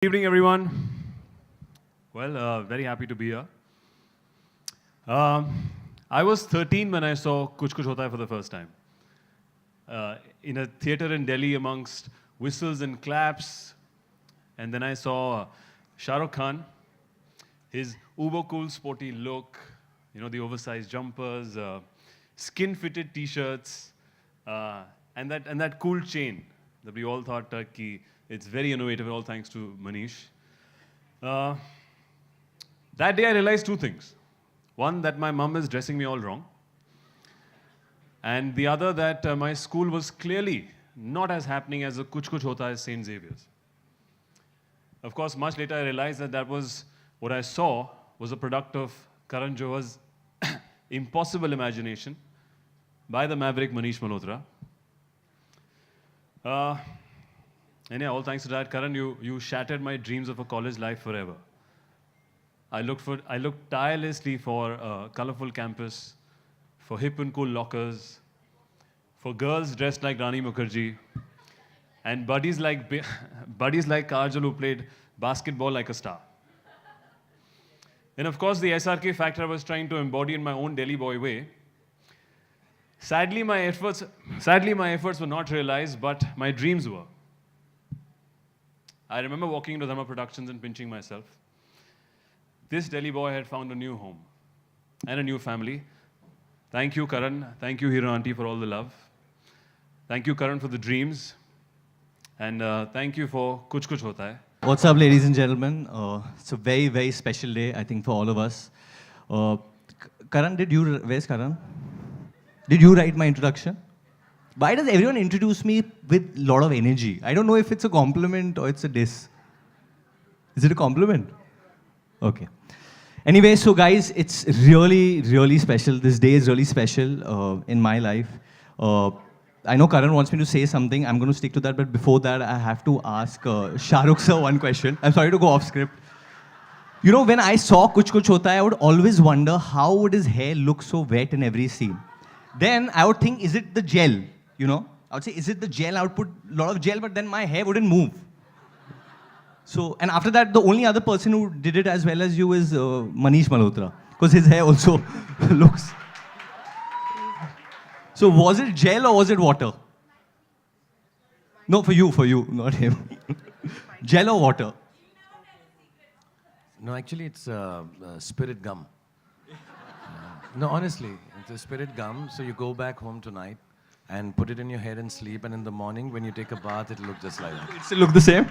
Good evening, everyone. Well, very happy to be here. I was 13 when I saw Kuch Hota for the first time. In a theater in Delhi amongst whistles and claps. And then I saw Shah Rukh Khan, his uber cool sporty look, the oversized jumpers, skin-fitted t-shirts, and that cool chain that we all thought it's very innovative, all thanks to Manish. That day I realized two things. One, that my mum is dressing me all wrong. And the other, that my school was clearly not as happening as a Kuch Hota as St. Xavier's. Of course, much later I realized that what I saw was a product of Karan Johar's impossible imagination by the maverick Manish Malhotra. And yeah, all thanks to that, Karan, you shattered my dreams of a college life forever. I looked tirelessly for a colorful campus, for hip and cool lockers, for girls dressed like Rani Mukherjee, and buddies like Kajol who played basketball like a star. And of course, the SRK factor I was trying to embody in my own Delhi boy way. Sadly, my efforts were not realized, but my dreams were. I remember walking into Dhamma Productions and pinching myself. This Delhi boy had found a new home and a new family. Thank you, Karan. Thank you, Hero Auntie, for all the love. Thank you, Karan, for the dreams. And thank you for Kuch Hota Hai. What's up, ladies and gentlemen? It's a very, very special day, I think, for all of us. Karan, where's Karan? Did you write my introduction? Why does everyone introduce me with a lot of energy? I don't know if it's a compliment or it's a diss. Is it a compliment? Okay. Anyway, so guys, it's really, really special. This day is really special in my life. I know Karan wants me to say something. I'm going to stick to that. But before that, I have to ask Shah Rukh sir one question. I'm sorry to go off script. When I saw Kuch Hota Hai, I would always wonder how would his hair look so wet in every scene. Then I would think, is it the gel? I would say, is it the gel? I would put a lot of gel, but then my hair wouldn't move. So, and after that, the only other person who did it as well as you is Manish Malhotra, because his hair also looks. So, was it gel or was it water? No, for you, not him. Gel or water? No, actually, it's spirit gum. No, honestly, it's a spirit gum. So you go back home tonight and put it in your hair and sleep, and in the morning when you take a bath, it'll look just like that. It still look the same?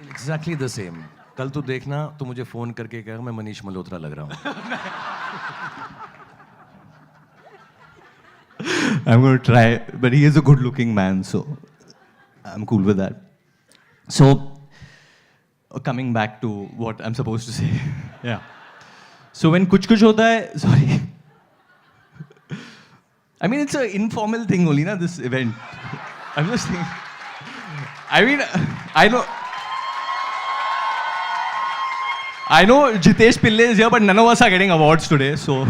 Exactly the same. कल तू देखना तो मुझे phone करके कहेगा मैं मनीष मल्होत्रा लग रहा हूँ. I'm going to try, but he is a good-looking man, so I'm cool with that. So, coming back to what I'm supposed to say. Yeah. So when Kuch Hota Hai, sorry. I mean, it's an informal thing only, na, this event. I'm just thinking. I mean, I know Jitesh Pillai is here, but none of us are getting awards today, so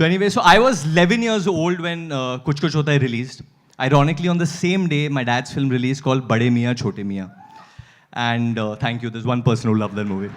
anyway, so I was 11 years old when Kuch Hota Hai released. Ironically, on the same day, my dad's film released called Bade Miyan Chote Miyan. And thank you, there's one person who loved that movie.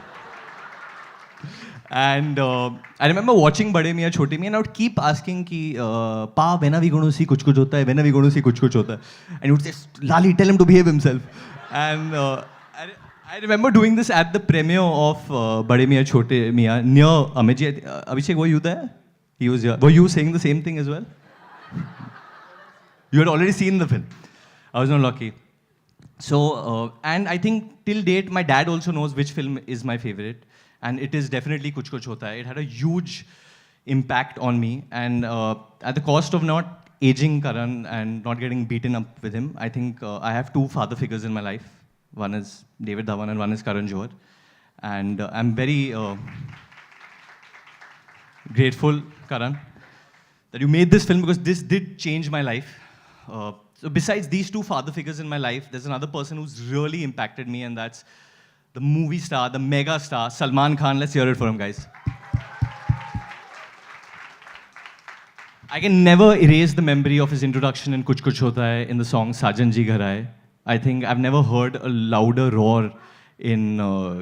And I remember watching Bade Miyan Chote Miyan and I would keep asking ki, Pa, when are we going to see Kuch Hota Hai? When are we going to see Kuch Hota Hai? And he would say, Lali, tell him to behave himself. And I remember doing this at the premiere of Bade Miyan Chote Miyan near Amit. Abhishek, were you there? He was here. Were you saying the same thing as well? You had already seen the film. I was not lucky. So, and I think till date, my dad also knows which film is my favorite. And it is definitely Kuch Hota Hai. It had a huge impact on me. And at the cost of not aging Karan and not getting beaten up with him, I think I have two father figures in my life. One is David Dhawan and one is Karan Johar. And I'm very grateful, Karan, that you made this film because this did change my life. So besides these two father figures in my life, there's another person who's really impacted me, and that's the movie star, the mega star, Salman Khan. Let's hear it for him, guys. I can never erase the memory of his introduction in Kuch Hota Hai in the song Sajan Ji Ghar Aaye. I think I've never heard a louder roar in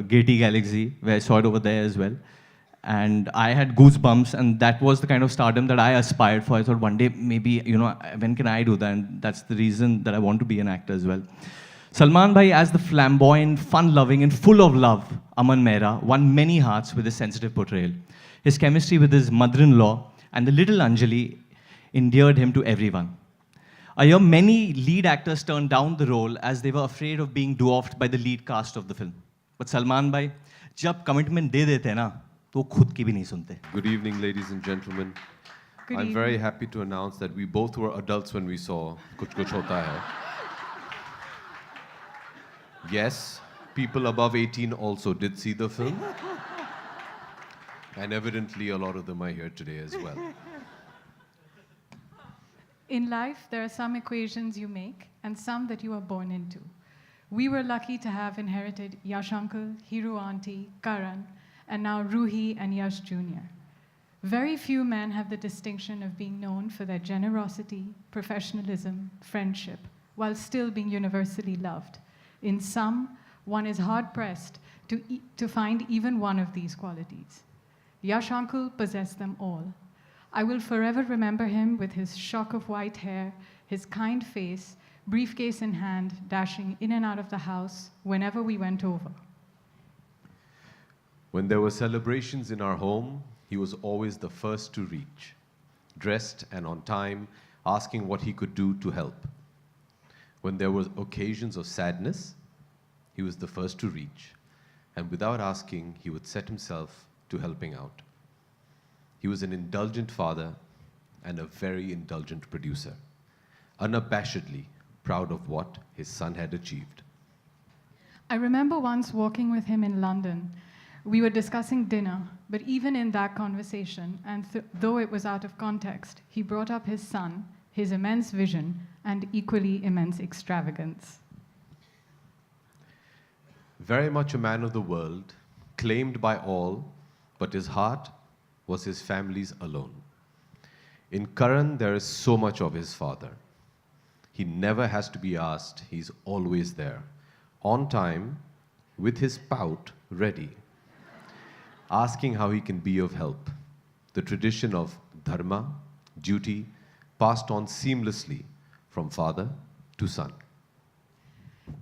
Gaiety Galaxy, where I saw it over there as well. And I had goosebumps, and that was the kind of stardom that I aspired for. I thought one day, maybe, when can I do that? And that's the reason that I want to be an actor as well. Salman Bhai, as the flamboyant, fun-loving, and full of love Aman Mehra, won many hearts with his sensitive portrayal. His chemistry with his mother-in-law and the little Anjali endeared him to everyone. I hear many lead actors turned down the role as they were afraid of being dwarfed by the lead cast of the film. But Salman Bhai, जब commitment दे देते हैं ना, तो खुद की भी नहीं सुनते. Good evening, ladies and gentlemen. I'm very happy to announce that we both were adults when we saw Kuch Kuch Hota Hai. Yes, people above 18 also did see the film. And evidently, a lot of them are here today as well. In life, there are some equations you make and some that you are born into. We were lucky to have inherited Yash Uncle, Hiru Auntie, Karan, and now Ruhi and Yash Jr. Very few men have the distinction of being known for their generosity, professionalism, friendship, while still being universally loved. In some, one is hard-pressed to find even one of these qualities. Yash Uncle possessed them all. I will forever remember him with his shock of white hair, his kind face, briefcase in hand, dashing in and out of the house whenever we went over. When there were celebrations in our home, he was always the first to reach, dressed and on time, asking what he could do to help. When there were occasions of sadness, he was the first to reach, and without asking, he would set himself to helping out. He was an indulgent father and a very indulgent producer, unabashedly proud of what his son had achieved. I remember once walking with him in London. We were discussing dinner, but even in that conversation, and though it was out of context, he brought up his son, his immense vision, and equally immense extravagance. Very much a man of the world, claimed by all, but his heart was his family's alone. In Karan, there is so much of his father. He never has to be asked, he's always there, on time, with his pout ready, asking how he can be of help. The tradition of dharma, duty, passed on seamlessly from father to son.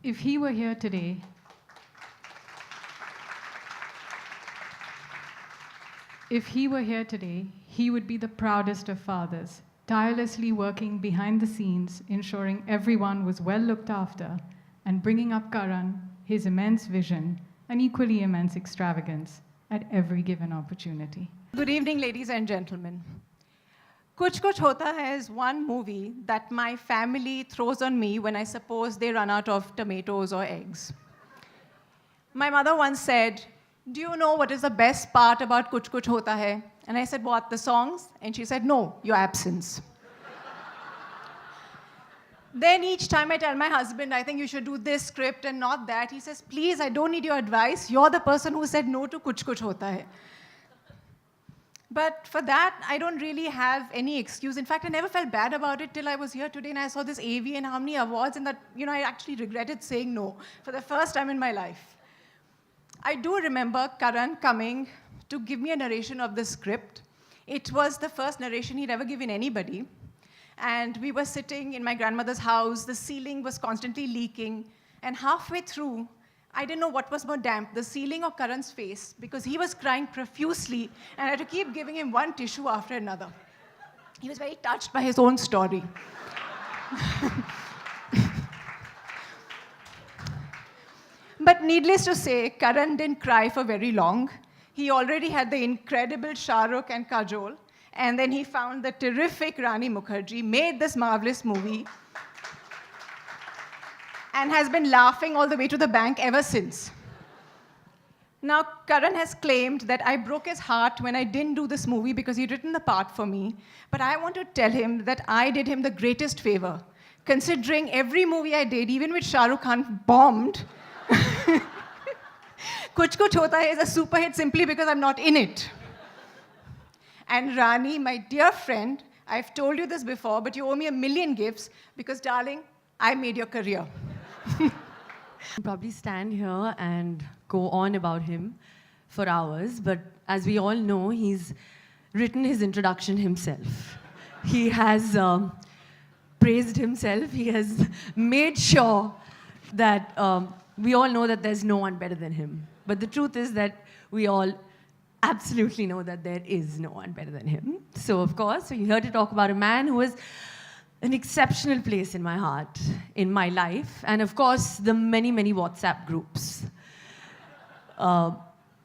If he were here today, he would be the proudest of fathers, tirelessly working behind the scenes, ensuring everyone was well looked after, and bringing up Karan, his immense vision, and equally immense extravagance at every given opportunity. Good evening, ladies and gentlemen. Kuch Kuch Hota Hai is one movie that my family throws on me when I suppose they run out of tomatoes or eggs. My mother once said, "Do you know what is the best part about Kuch Kuch Hota Hai?" And I said, "What, the songs?" And she said, "No, your absence." Then each time I tell my husband, "I think you should do this script and not that," he says, "Please, I don't need your advice. You're the person who said no to Kuch Kuch Hota Hai." But for that, I don't really have any excuse. In fact, I never felt bad about it till I was here today and I saw this AV and how many awards, and that, I actually regretted saying no for the first time in my life. I do remember Karan coming to give me a narration of the script. It was the first narration he'd ever given anybody. And we were sitting in my grandmother's house. The ceiling was constantly leaking. And halfway through, I didn't know what was more damp, the ceiling or Karan's face, because he was crying profusely, and I had to keep giving him one tissue after another. He was very touched by his own story. But needless to say, Karan didn't cry for very long. He already had the incredible Shah Rukh and Kajol, and then he found the terrific Rani Mukherjee, made this marvelous movie, and has been laughing all the way to the bank ever since. Now, Karan has claimed that I broke his heart when I didn't do this movie because he'd written the part for me, but I want to tell him that I did him the greatest favor, considering every movie I did, even with Shah Rukh Khan, bombed. Kuch Kuch Hota Hai is a super hit simply because I'm not in it. And Rani, my dear friend, I've told you this before, but you owe me 1,000,000 gifts because, darling, I made your career. Probably stand here and go on about him for hours, but as we all know, he's written his introduction himself. He has praised himself. He has made sure that we all know that there's no one better than him. But the truth is that we all absolutely know that there is no one better than him. So, of course, we're here to talk about a man who has an exceptional place in my heart, in my life, and of course, the many, many WhatsApp groups.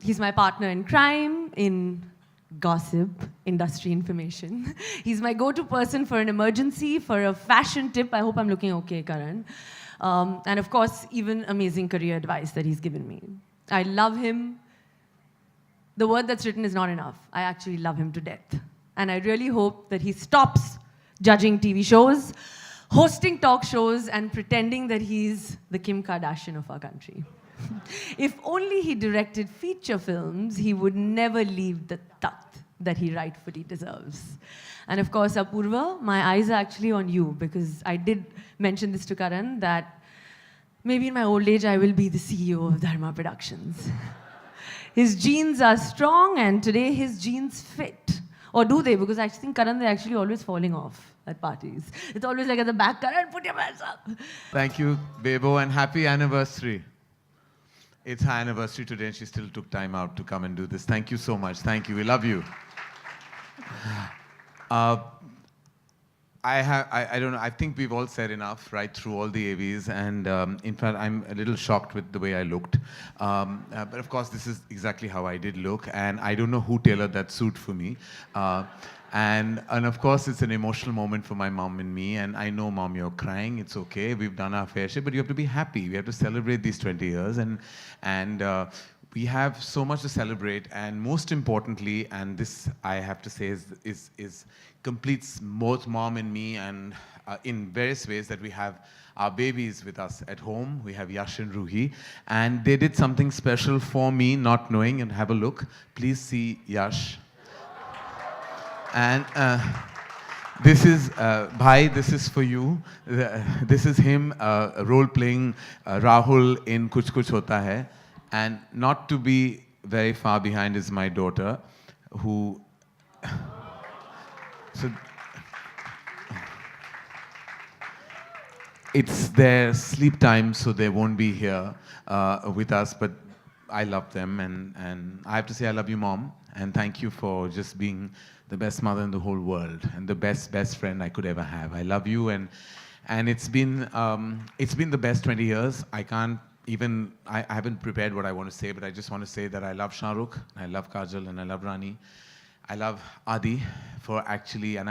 He's my partner in crime, in gossip, industry information. He's my go-to person for an emergency, for a fashion tip. I hope I'm looking okay, Karan. And of course, even amazing career advice that he's given me. I love him. The word that's written is not enough. I actually love him to death. And I really hope that he stops judging TV shows, hosting talk shows, and pretending that he's the Kim Kardashian of our country. If only he directed feature films, he would never leave the tat that he rightfully deserves. And of course, Apurva, my eyes are actually on you, because I did mention this to Karan, that maybe in my old age, I will be the CEO of Dharma Productions. His genes are strong, and today his genes fit. Or do they? Because I think, Karan, they're actually always falling off at parties. It's always like at the back, Karan, put your hands up. Thank you, Bebo, and happy anniversary. It's her anniversary today, and she still took time out to come and do this. Thank you so much. Thank you. We love you. I don't know. I think we've all said enough right through all the AVs, and in fact, I'm a little shocked with the way I looked. But of course, this is exactly how I did look, and I don't know who tailored that suit for me. And of course, it's an emotional moment for my mom and me. And I know, Mom, you're crying. It's okay. We've done our fair share, but you have to be happy. We have to celebrate these 20 years, and we have so much to celebrate. And most importantly, and this I have to say is completes both Mom and me, and in various ways, that we have our babies with us at home. We have Yash and Ruhi, and they did something special for me, not knowing. And have a look. Please see Yash. And this is, Bhai, this is for you. This is him role-playing Rahul in Kuch Kuch Hota Hai. And not to be very far behind is my daughter, who... So, it's their sleep time, so they won't be here with us, but I love them, and I have to say I love you, Mom, and thank you for just being the best mother in the whole world and the best friend I could ever have. I love you, and it's been the best 20 years. I haven't prepared what I want to say, but I just want to say that I love Shah Rukh, I love Kajol, and I love Rani. I love Adi for actually, and